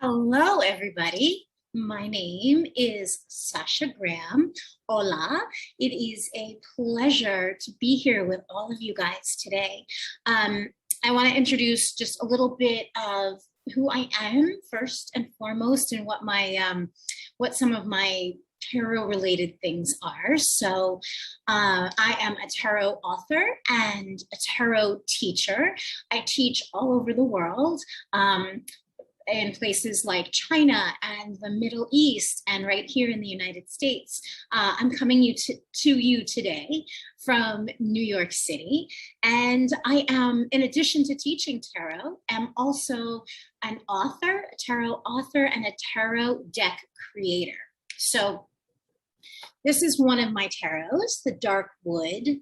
Hello, everybody. My name is Sasha Graham. Hola. It is a pleasure to be here with all of you guys today. I want to introduce just a little bit of who I am first and foremost, and what some of my tarot related things are. So I am a tarot author and a tarot teacher. I teach all over the world. In places like China and the Middle East and right here in the United States. I'm coming to you today from New York City. And I am, in addition to teaching tarot, am also an author, a tarot author, and a tarot deck creator. So this is one of my tarots, the Dark Wood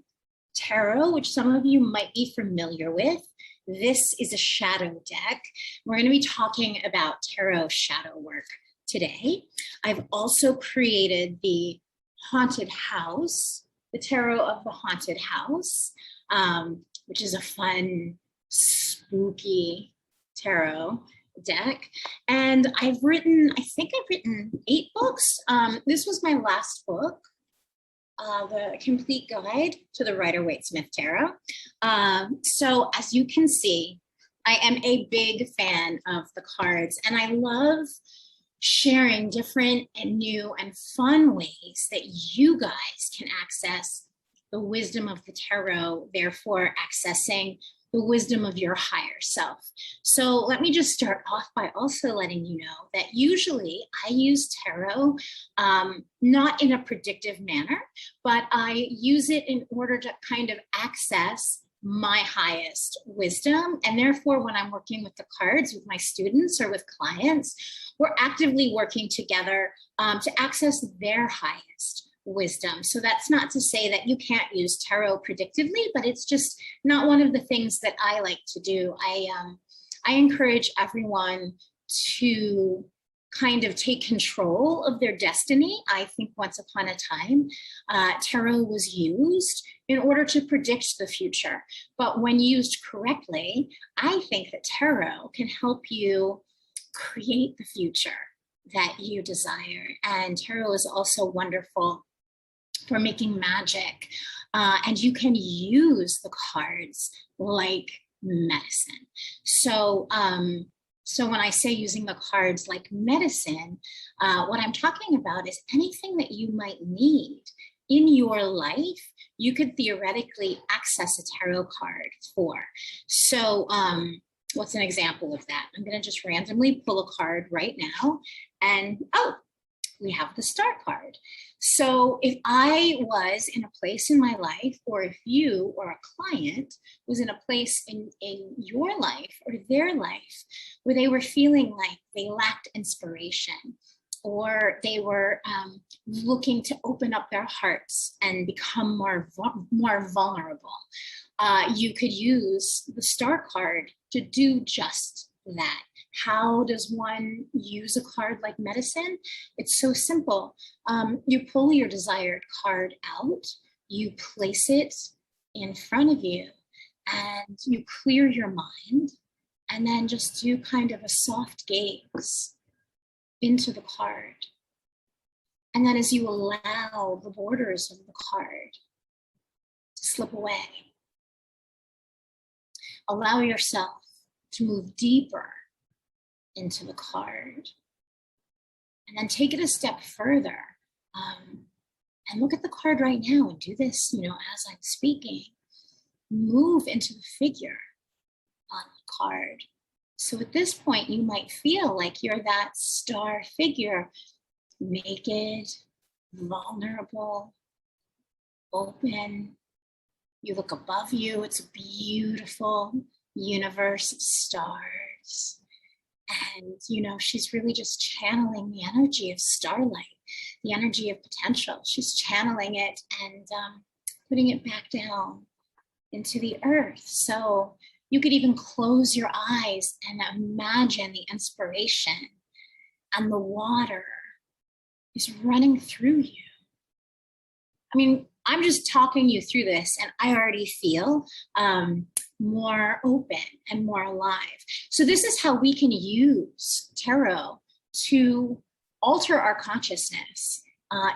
Tarot, which some of you might be familiar with. This is a shadow deck. We're going to be talking about tarot shadow work today. I've also created the Haunted House, the Tarot of the Haunted House, which is a fun, spooky tarot deck. And I think I've written 8 books. This was my last book. The complete guide to the Rider-Waite-Smith Tarot. So as you can see, I am a big fan of the cards, and I love sharing different and new and fun ways that you guys can access the wisdom of the tarot, therefore accessing the wisdom of your higher self. So let me just start off by also letting you know that usually I use tarot not in a predictive manner, but I use it in order to kind of access my highest wisdom. And therefore, when I'm working with the cards with my students or with clients, we're actively working together to access their highest wisdom. So that's not to say that you can't use tarot predictively, but it's just not one of the things that I like to do. I encourage everyone to kind of take control of their destiny. I think once upon a time, tarot was used in order to predict the future. But when used correctly, I think that tarot can help you create the future that you desire. And tarot is also wonderful for making magic. And you can use the cards like medicine. So when I say using the cards like medicine, what I'm talking about is anything that you might need in your life, you could theoretically access a tarot card for. So what's an example of that? I'm going to just randomly pull a card right now. And we have the Star card. So if I was in a place in my life, or if you or a client was in a place in your life or their life where they were feeling like they lacked inspiration, or they were looking to open up their hearts and become more vulnerable, you could use the Star card to do just that. How does one use a card like medicine? It's so simple. You pull your desired card out, you place it in front of you, and you clear your mind, and then just do kind of a soft gaze into the card. And then as you allow the borders of the card to slip away, allow yourself to move deeper into the card, and then take it a step further and look at the card right now and do this, as I'm speaking. Move into the figure on the card. So at this point, you might feel like you're that star figure, naked, vulnerable, open. You look above you, it's a beautiful universe of stars. And, she's really just channeling the energy of starlight, the energy of potential. She's channeling it and putting it back down into the earth. So you could even close your eyes and imagine the inspiration, and the water is running through you. I mean, I'm just talking you through this, and I already feel more open and more alive. So this is how we can use tarot to alter our consciousness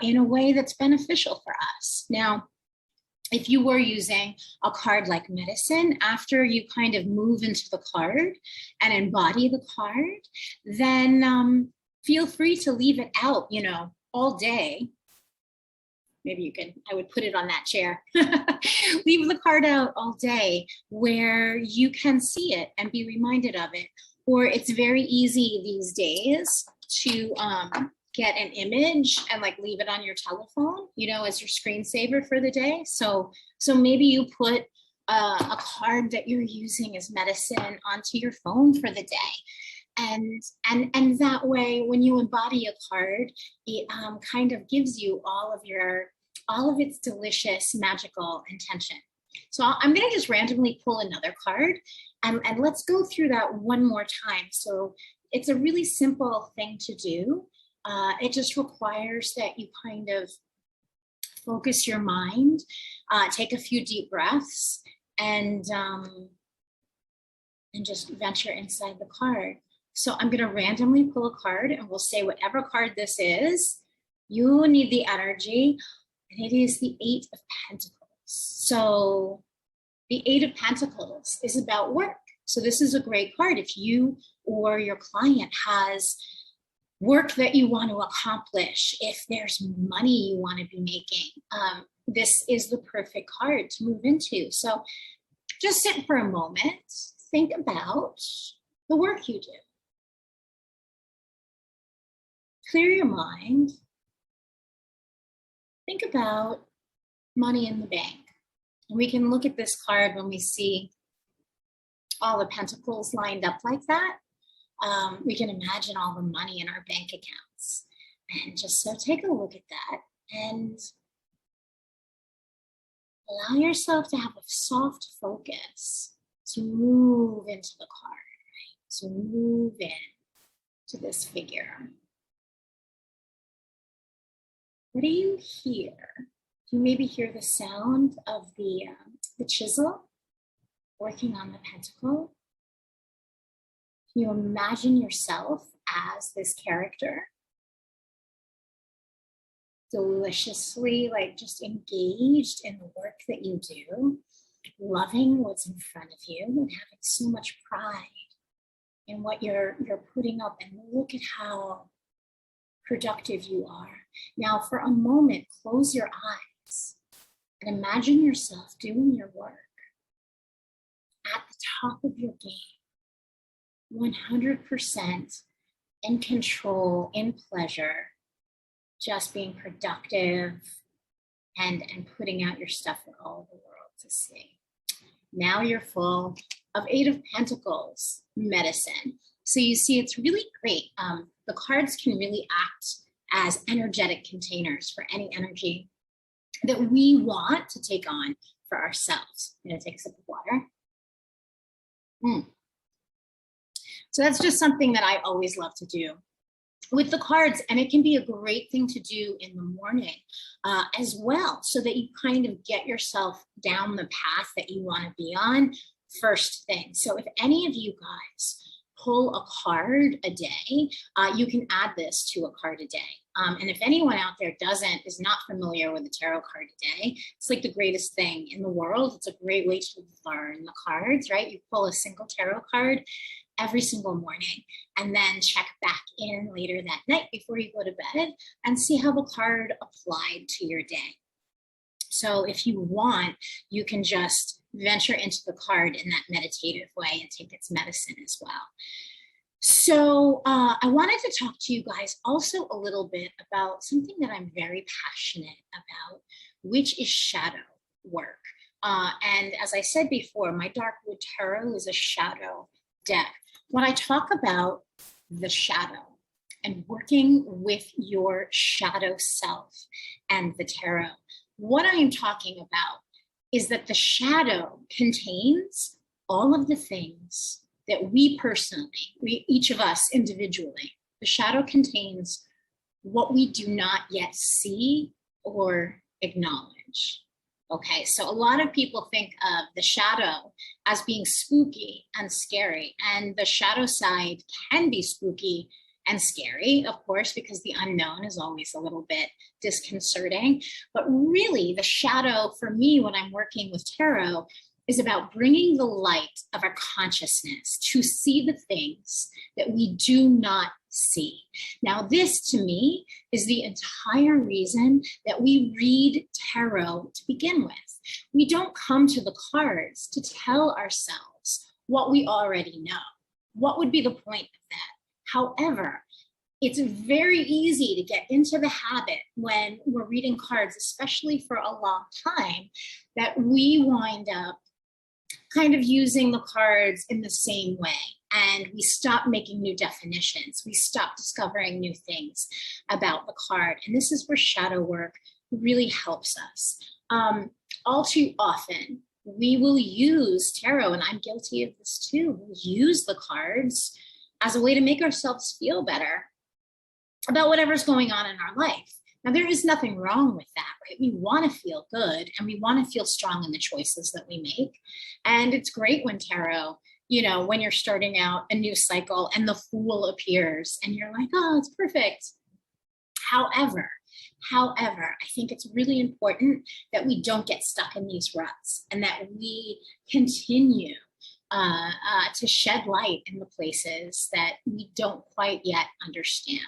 in a way that's beneficial for us. Now, if you were using a card like medicine, after you kind of move into the card and embody the card, then feel free to leave it out, you know, all day. Maybe you can, I would put it on that chair. Leave the card out all day where you can see it and be reminded of it. Or it's very easy these days to get an image and like leave it on your telephone, you know, as your screensaver for the day. So maybe you put a card that you're using as medicine onto your phone for the day. And that way, when you embody a card, it kind of gives you all of its delicious, magical intention. So I'm going to just randomly pull another card, and let's go through that one more time. So it's a really simple thing to do. It just requires that you kind of focus your mind, take a few deep breaths, and just venture inside the card. So I'm going to randomly pull a card, and we'll say whatever card this is, you need the energy, and it is the Eight of Pentacles. So the Eight of Pentacles is about work. So this is a great card if you or your client has work that you want to accomplish, if there's money you want to be making. This is the perfect card to move into. So just sit for a moment, think about the work you do. Clear your mind. Think about money in the bank. And we can look at this card when we see all the pentacles lined up like that. We can imagine all the money in our bank accounts. And just so take a look at that and allow yourself to have a soft focus to move into the card, right? So move in to this figure. What do you hear? You maybe hear the sound of the chisel working on the pentacle. Can you imagine yourself as this character? Deliciously, like just engaged in the work that you do, loving what's in front of you and having so much pride in what you're putting up, and look at how productive you are. Now for a moment, close your eyes and imagine yourself doing your work at the top of your game, 100% in control, in pleasure, just being productive and putting out your stuff for all the world to see. Now you're full of Eight of Pentacles, medicine. So you see, it's really great. The cards can really act as energetic containers for any energy that we want to take on for ourselves. I'm gonna take a sip of water. So that's just something that I always love to do with the cards, and it can be a great thing to do in the morning as well, so that you kind of get yourself down the path that you want to be on first thing. So if any of you guys pull a card a day, you can add this to a card a day. And if anyone out there is not familiar with a tarot card a day, it's like the greatest thing in the world. It's a great way to learn the cards, right? You pull a single tarot card every single morning, and then check back in later that night before you go to bed and see how the card applied to your day. So if you want, you can just venture into the card in that meditative way and take its medicine as well. So I wanted to talk to you guys also a little bit about something that I'm very passionate about, which is shadow work. And as I said before, my Darkwood Tarot is a shadow deck. When I talk about the shadow and working with your shadow self and the tarot, what I am talking about is that the shadow contains all of the things that we personally, each of us individually, the shadow contains what we do not yet see or acknowledge. Okay, so a lot of people think of the shadow as being spooky and scary, and the shadow side can be spooky and scary, of course, because the unknown is always a little bit disconcerting. But really, the shadow for me when I'm working with tarot is about bringing the light of our consciousness to see the things that we do not see. Now, this to me is the entire reason that we read tarot to begin with. We don't come to the cards to tell ourselves what we already know. What would be the point of that? However, it's very easy to get into the habit when we're reading cards, especially for a long time, that we wind up kind of using the cards in the same way. And we stop making new definitions. We stop discovering new things about the card. And this is where shadow work really helps us. All too often, we will use tarot, and I'm guilty of this too. We'll use the cards as a way to make ourselves feel better about whatever's going on in our life. Now, there is nothing wrong with that, right? We want to feel good and we want to feel strong in the choices that we make. And it's great when tarot, you know, when you're starting out a new cycle and the Fool appears and you're like, oh, it's perfect. However, I think it's really important that we don't get stuck in these ruts and that we continue to shed light in the places that we don't quite yet understand.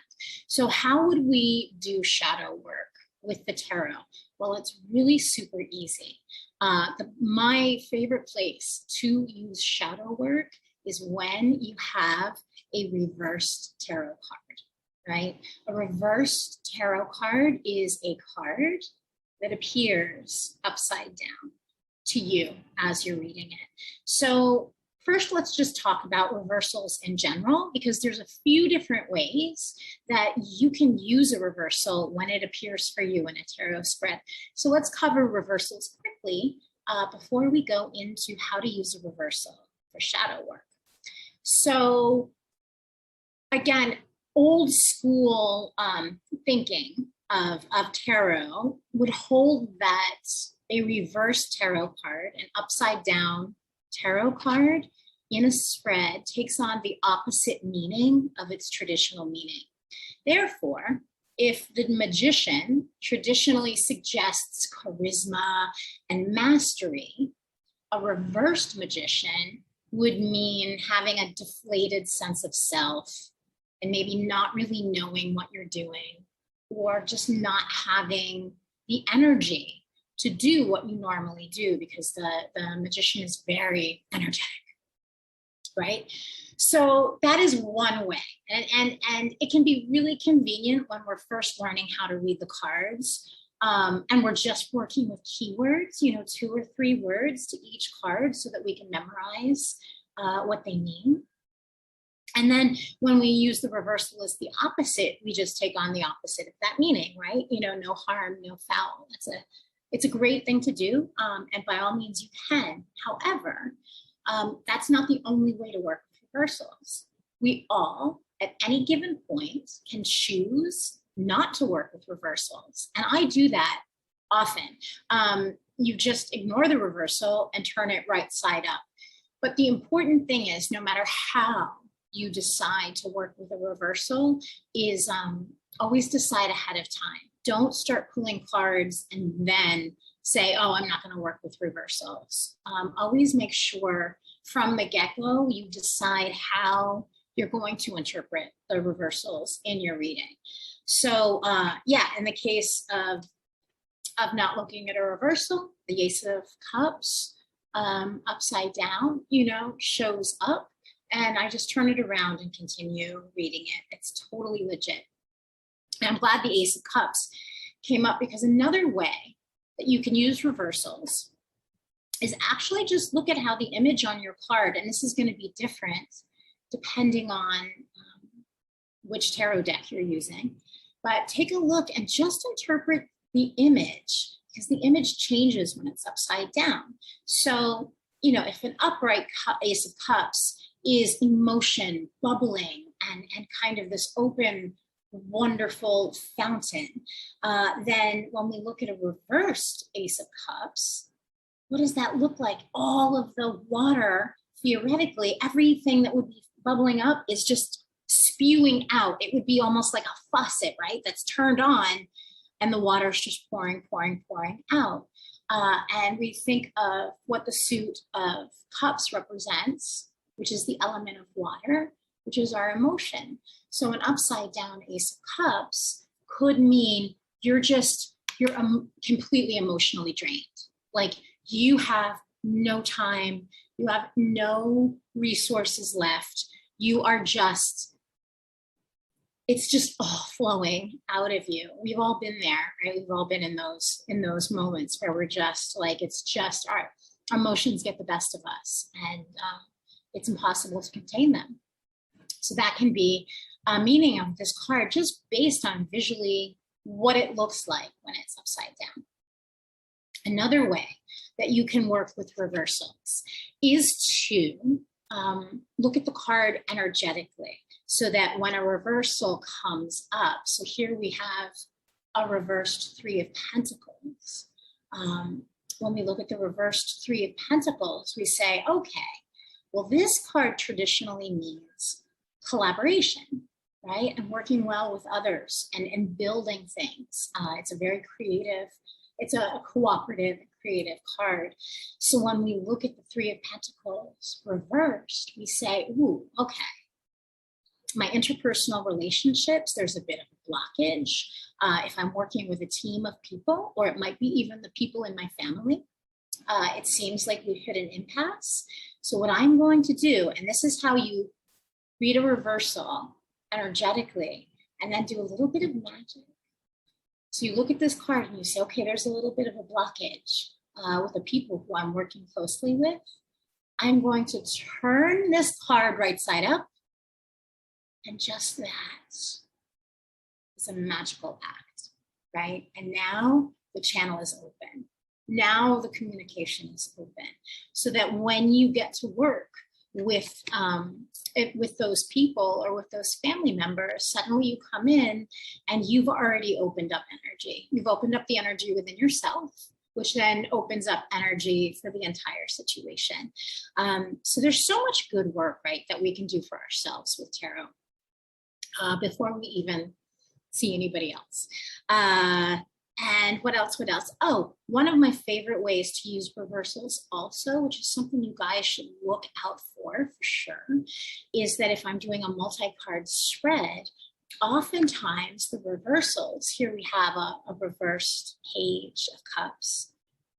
So how would we do shadow work with the tarot? Well, it's really super easy. My favorite place to use shadow work is when you have a reversed tarot card, right? A reversed tarot card is a card that appears upside down to you as you're reading it. So first, let's just talk about reversals in general, because there's a few different ways that you can use a reversal when it appears for you in a tarot spread. So let's cover reversals quickly before we go into how to use a reversal for shadow work. So again, old school thinking of tarot would hold that a reversed tarot card, an upside down tarot card in a spread, takes on the opposite meaning of its traditional meaning. Therefore, if the magician traditionally suggests charisma and mastery, a reversed magician would mean having a deflated sense of self and maybe not really knowing what you're doing, or just not having the energy to do what you normally do, because the magician is very energetic, right? So that is one way. And it can be really convenient when we're first learning how to read the cards. And we're just working with keywords, 2 or 3 words to each card so that we can memorize what they mean. And then when we use the reversal as the opposite, we just take on the opposite of that meaning, right? No harm, no foul. It's a great thing to do. And by all means you can. However, that's not the only way to work with reversals. We all, at any given point, can choose not to work with reversals. And I do that often. You just ignore the reversal and turn it right side up. But the important thing is, no matter how you decide to work with a reversal, is always decide ahead of time. Don't start pulling cards and then say, oh, I'm not going to work with reversals. Always make sure from the get-go you decide how you're going to interpret the reversals in your reading. So in the case of not looking at a reversal, the Ace of Cups upside down, shows up, and I just turn it around and continue reading it. It's totally legit. And I'm glad the Ace of Cups came up, because another way that you can use reversals is actually just look at how the image on your card, and this is going to be different depending on which tarot deck you're using, but take a look and just interpret the image, because the image changes when it's upside down. So, if an upright Ace of Cups is emotion bubbling and kind of this open wonderful fountain. Then when we look at a reversed Ace of Cups, what does that look like? All of the water, theoretically, everything that would be bubbling up is just spewing out. It would be almost like a faucet, right? That's turned on and the water is just pouring, pouring, pouring out. And we think of what the suit of cups represents, which is the element of water, which is our emotion. So an upside down Ace of Cups could mean you're completely emotionally drained. Like you have no time, you have no resources left. You are just, it's just all flowing out of you. We've all been there, right? We've all been in those moments where we're just like, it's just our emotions get the best of us, and it's impossible to contain them. So that can be a meaning of this card just based on visually what it looks like when it's upside down. Another way that you can work with reversals is to look at the card energetically, so that when a reversal comes up, so here we have a reversed Three of Pentacles. When we look at the reversed Three of Pentacles, we say, okay, well, this card traditionally means collaboration, right? And working well with others and building things. It's a very creative, it's a cooperative, creative card. So when we look at the Three of Pentacles reversed, we say, ooh, okay, my interpersonal relationships, there's a bit of a blockage. If I'm working with a team of people, or it might be even the people in my family, it seems like we've hit an impasse. So what I'm going to do, and this is how you read a reversal energetically, and then do a little bit of magic. So you look at this card and you say, okay, there's a little bit of a blockage with the people who I'm working closely with. I'm going to turn this card right side up, and just that is a magical act, right? And now the channel is open. Now the communication is open, so that when you get to work with those people or with those family members, suddenly you come in and you've already opened up energy. You've opened up the energy within yourself, which then opens up energy for the entire situation. So there's so much good work, right, that we can do for ourselves with tarot before we even see anybody else. And what else? Oh, one of my favorite ways to use reversals also, which is something you guys should look out for sure, is that if I'm doing a multi-card spread, oftentimes the reversals, here we have a reversed Page of Cups.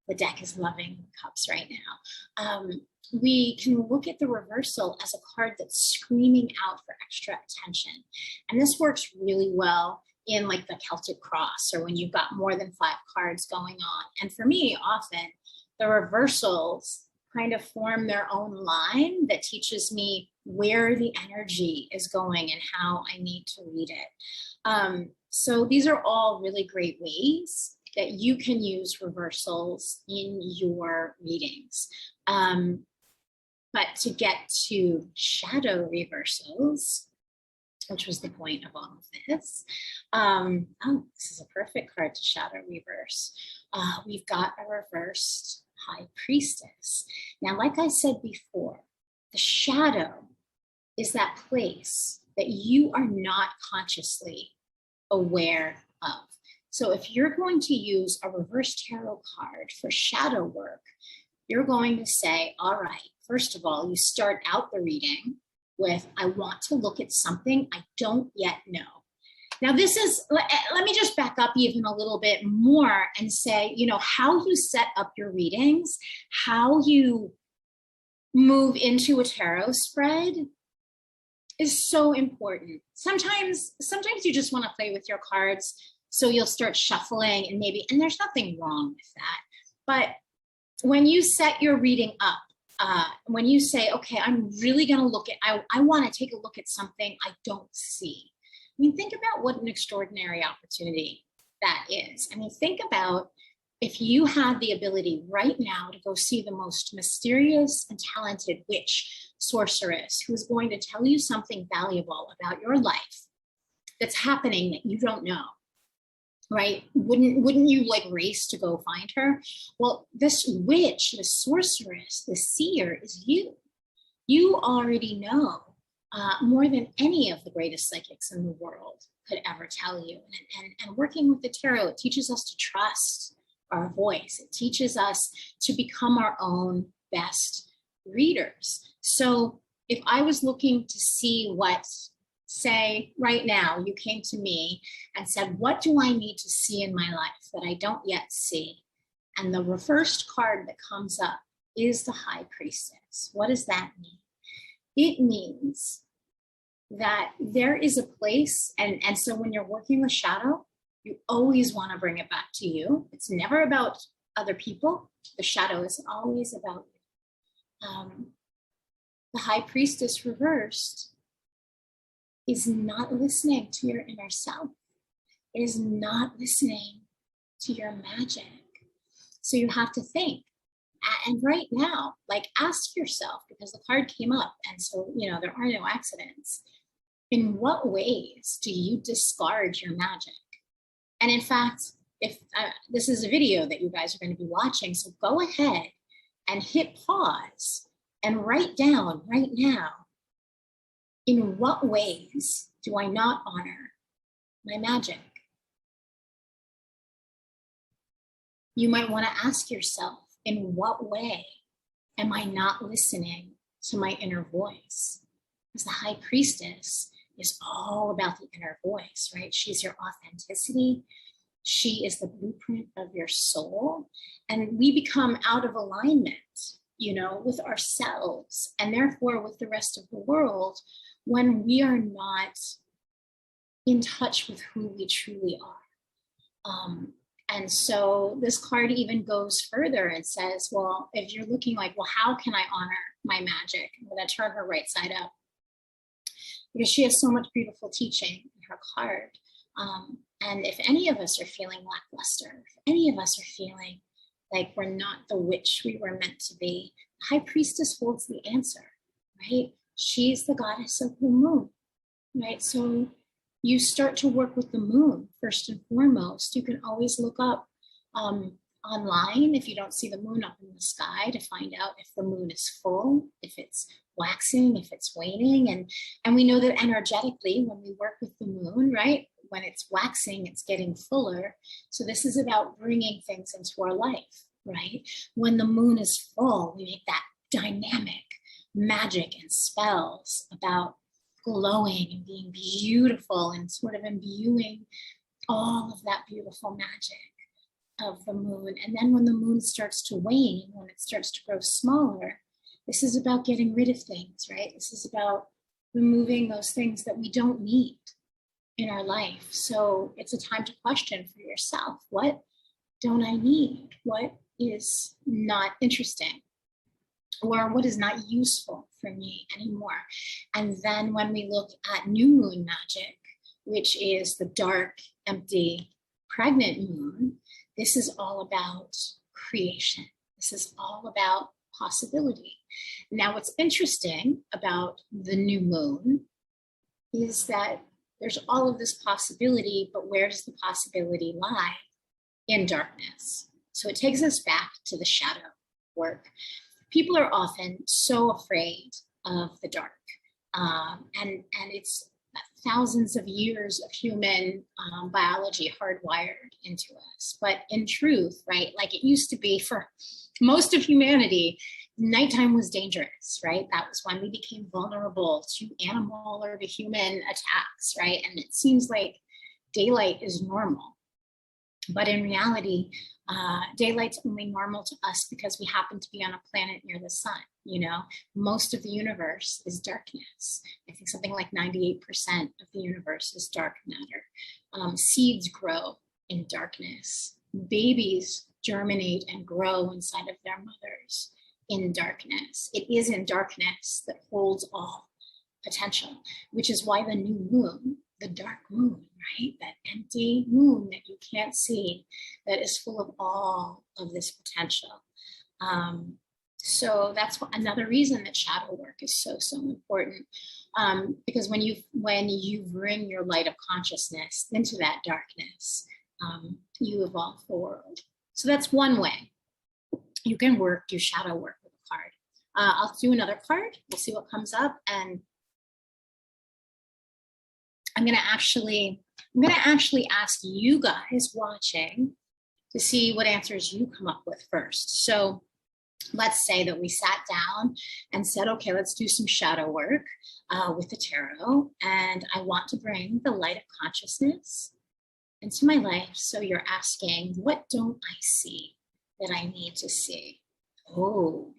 The deck is loving cups right now. We can look at the reversal as a card that's screaming out for extra attention. And this works really well in like the Celtic Cross, or when you've got more than 5 cards going on. And for me, often the reversals kind of form their own line that teaches me where the energy is going and how I need to read it. So these are all really great ways that you can use reversals in your readings. But to get to shadow reversals, which was the point of all of this. Oh, this is a perfect card to shadow reverse. We've got a reversed High Priestess. Now, like I said before, the shadow is that place that you are not consciously aware of. So if you're going to use a reverse tarot card for shadow work, you're going to say, all right, first of all, you start out the reading with, I want to look at something I don't yet know. Now this is, let me just back up even a little bit more and say, you know, how you set up your readings, how you move into a tarot spread is so important. Sometimes you just want to play with your cards, so you'll start shuffling and there's nothing wrong with that. But when you set your reading up, when you say, okay, I'm really going to look at, I want to take a look at something I don't see. I mean, think about what an extraordinary opportunity that is. I mean, think about if you had the ability right now to go see the most mysterious and talented witch, sorceress, who's going to tell you something valuable about your life that's happening that you don't know, right? Wouldn't you like race to go find her? Well, this witch, the sorceress, the seer is you. You already know more than any of the greatest psychics in the world could ever tell you. And working with the tarot, it teaches us to trust our voice. It teaches us to become our own best readers. So if I was looking to see what, say right now, you came to me and said, what do I need to see in my life that I don't yet see? And the first card that comes up is the High Priestess. What does that mean? It means that there is a place, and so when you're working with shadow, you always want to bring it back to you. It's never about other people. The shadow is always about you. The High Priestess reversed is not listening to your inner self. It is not listening to your magic. So you have to think. And right now, like, ask yourself, because the card came up, and so, you know, there are no accidents. In what ways do you discard your magic? And in fact, if this is a video that you guys are going to be watching, so go ahead and hit pause and write down right now, in what ways do I not honor my magic? You might want to ask yourself, in what way am I not listening to my inner voice? Because the High Priestess is all about the inner voice, right? She's your authenticity. She is the blueprint of your soul. And we become out of alignment, you know, with ourselves and therefore with the rest of the world when we are not in touch with who we truly are. And so this card even goes further and says, well, if you're looking like, well, how can I honor my magic? I'm going to turn her right side up, because she has so much beautiful teaching in her card. And if any of us are feeling lackluster, if any of us are feeling like we're not the witch we were meant to be, the High Priestess holds the answer, right? She's the goddess of the moon, right? So you start to work with the moon first and foremost. You can always look up online, if you don't see the moon up in the sky, to find out if the moon is full, if it's waxing, if it's waning. And we know that energetically, when we work with the moon, right, when it's waxing, it's getting fuller. So this is about bringing things into our life, right? When the moon is full, we make that dynamic magic and spells about glowing and being beautiful and sort of imbuing all of that beautiful magic of the moon. And then when the moon starts to wane, when it starts to grow smaller, this is about getting rid of things, right? This is about removing those things that we don't need in our life. So it's a time to question for yourself, what don't I need? What is not interesting? Or what is not useful for me anymore? And then when we look at new moon magic, which is the dark, empty, pregnant moon, this is all about creation. This is all about possibility. Now, what's interesting about the new moon is that there's all of this possibility, but where does the possibility lie? In darkness. So it takes us back to the shadow work. People are often so afraid of the dark, and it's thousands of years of human biology hardwired into us. But in truth, right, like it used to be for most of humanity, nighttime was dangerous, right? That was when we became vulnerable to animal or to human attacks, right? And it seems like daylight is normal. But in reality, daylight's only normal to us because we happen to be on a planet near the sun. You know, most of the universe is darkness. I think something like 98% of the universe is dark matter. Seeds grow in darkness. Babies germinate and grow inside of their mothers in darkness. It is in darkness that holds all potential, which is why the new moon, the dark moon, right? That empty moon that you can't see, that is full of all of this potential. So that's another reason that shadow work is so, so important. Because when you bring your light of consciousness into that darkness, you evolve the world. So that's one way you can do shadow work with a card. I'll do another card. We'll see what comes up, and I'm gonna actually ask you guys watching to see what answers you come up with first. So let's say that we sat down and said, okay, let's do some shadow work with the tarot, and I want to bring the light of consciousness into my life. So you're asking, what don't I see that I need to see? Oh,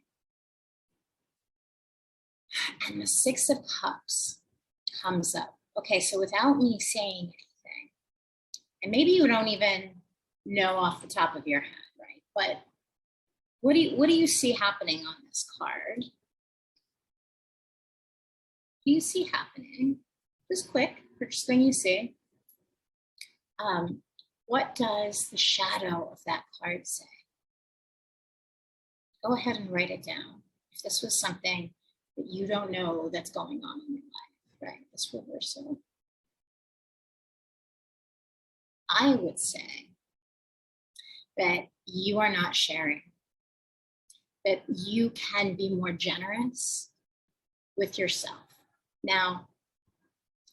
and the Six of Cups comes up. Okay, so without me saying anything, and maybe you don't even know off the top of your head, right? But what do you see happening on this card? What do you see happening? Just quick, first thing you see. What does the shadow of that card say? Go ahead and write it down. If this was something that you don't know that's going on in your life, right? This reversal. I would say that you are not sharing, that you can be more generous with yourself. Now,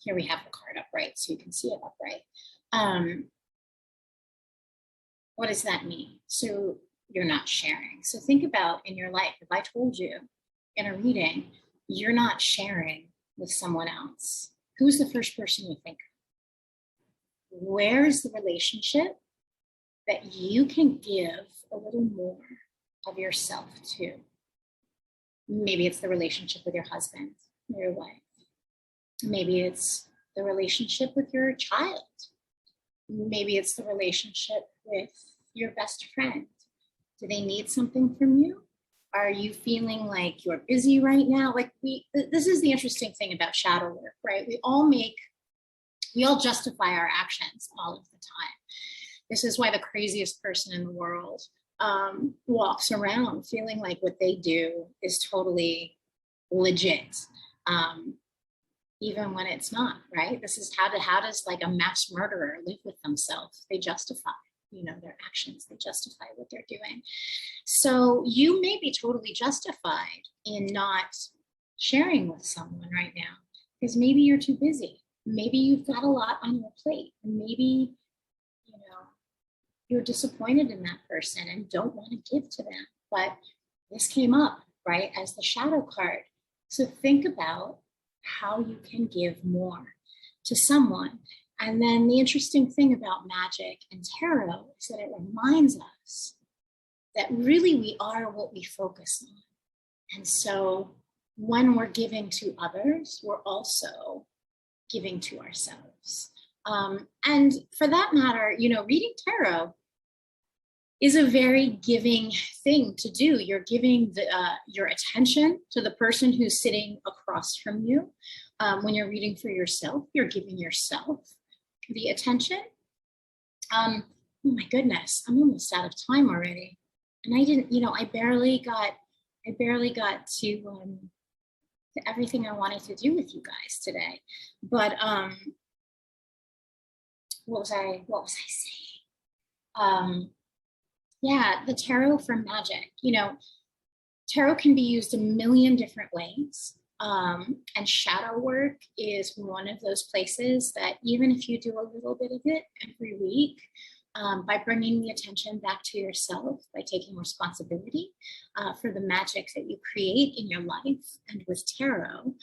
here we have the card upright, so you can see it upright. What does that mean? So you're not sharing. So think about in your life, if I told you in a reading, you're not sharing with someone else, who's the first person you think of? Where's the relationship that you can give a little more of yourself to? Maybe it's the relationship with your husband or your wife. Maybe it's the relationship with your child. Maybe it's the relationship with your best friend. Do they need something from you? Are you feeling like you're busy right now? Like this is the interesting thing about shadow work, right? We all justify our actions all of the time. This is why the craziest person in the world walks around feeling like what they do is totally legit, even when it's not, right? This is how does like a mass murderer live with themselves? They justify, their actions. They justify what they're doing. So you may be totally justified in not sharing with someone right now because maybe you're too busy. Maybe you've got a lot on your plate. And maybe, you're disappointed in that person and don't want to give to them. But this came up, right, as the shadow card. So think about how you can give more to someone. And then the interesting thing about magic and tarot is that it reminds us that really we are what we focus on. And so when we're giving to others, we're also giving to ourselves. And for that matter, reading tarot is a very giving thing to do. You're giving your attention to the person who's sitting across from you. When you're reading for yourself, you're giving yourself the attention. Oh my goodness, I'm almost out of time already. And I didn't, I barely got to everything I wanted to do with you guys today. But what was I saying? Yeah, the tarot for magic. Tarot can be used a million different ways. And shadow work is one of those places that even if you do a little bit of it every week, by bringing the attention back to yourself, by taking responsibility for the magic that you create in your life and with tarot,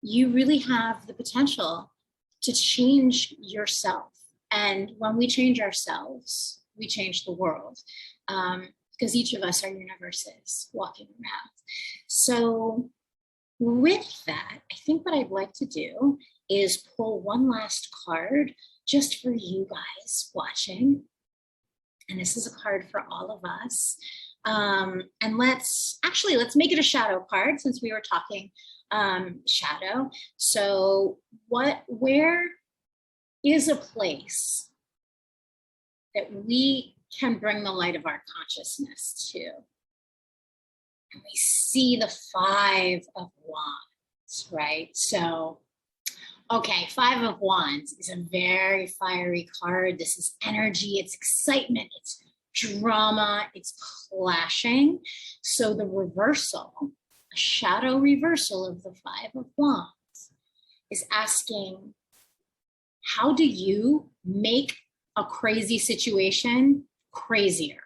you really have the potential to change yourself. And when we change ourselves, we change the world, because each of us are universes walking around. So with that, I think what I'd like to do is pull one last card just for you guys watching. And this is a card for all of us. And let's make it a shadow card since we were talking shadow. So where is a place that we can bring the light of our consciousness to? And we see the 5 of Wands. right? So, okay, Five of Wands is a very fiery card. This is energy, it's excitement, it's drama, it's clashing. So the reversal, a shadow reversal of the Five of Wands is asking, how do you make a crazy situation crazier,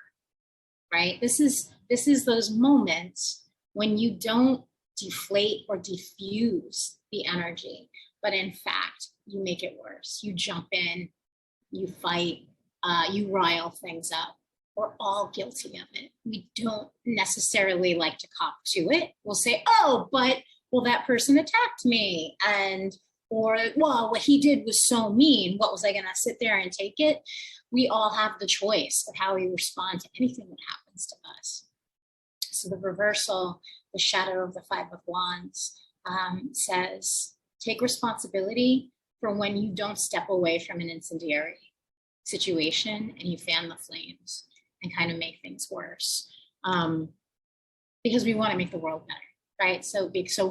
right? This is those moments when you don't deflate or diffuse the energy, but in fact, you make it worse. You jump in, you fight, you rile things up. We're all guilty of it. We don't necessarily like to cop to it. We'll say, oh, but well, that person attacked me. Or, well, what he did was so mean. What was I going to sit there and take it? We all have the choice of how we respond to anything that happens to us. So the reversal, the shadow of the Five of Wands, says, take responsibility for when you don't step away from an incendiary situation and you fan the flames and kind of make things worse. Because we want to make the world better, right? So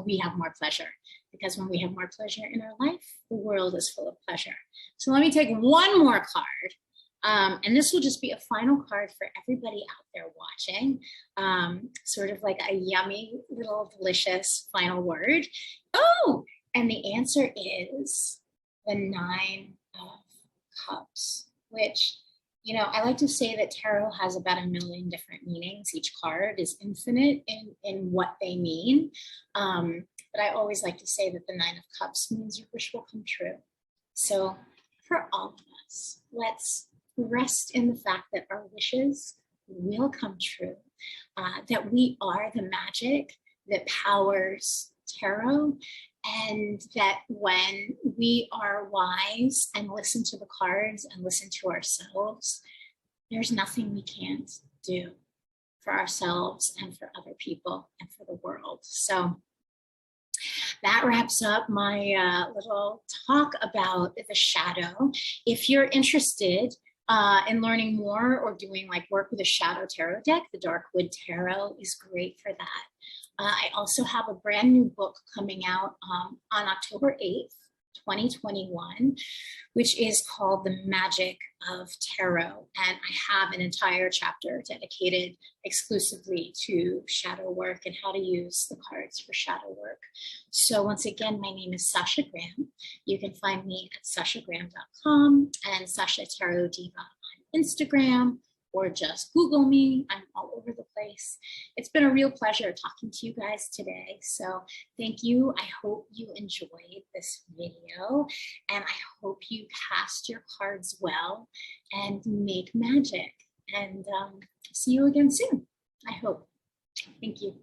we have more pleasure. Because when we have more pleasure in our life, the world is full of pleasure. So let me take one more card. And this will just be a final card for everybody out there watching. Sort of like a yummy, little, delicious final word. Oh, and the answer is the Nine of Cups, which, you know, I like to say that tarot has about 1 million different meanings. Each card is infinite in what they mean. But I always like to say that the Nine of Cups means your wish will come true. So for all of us, let's rest in the fact that our wishes will come true, that we are the magic that powers tarot, and that when we are wise and listen to the cards and listen to ourselves, there's nothing we can't do for ourselves and for other people and for the world. So that wraps up my little talk about the shadow. If you're interested in learning more or doing like work with a shadow tarot deck, the Darkwood Tarot is great for that. I also have a brand new book coming out on October 8th, 2021, which is called The Magic of Tarot. And I have an entire chapter dedicated exclusively to shadow work and how to use the cards for shadow work. So once again, my name is Sasha Graham. You can find me at sashagraham.com and Sasha Tarot Diva on Instagram, or just Google me. I'm all over the place. It's been a real pleasure talking to you guys today. So thank you. I hope you enjoyed this video, and I hope you cast your cards well and make magic. And see you again soon, I hope. Thank you.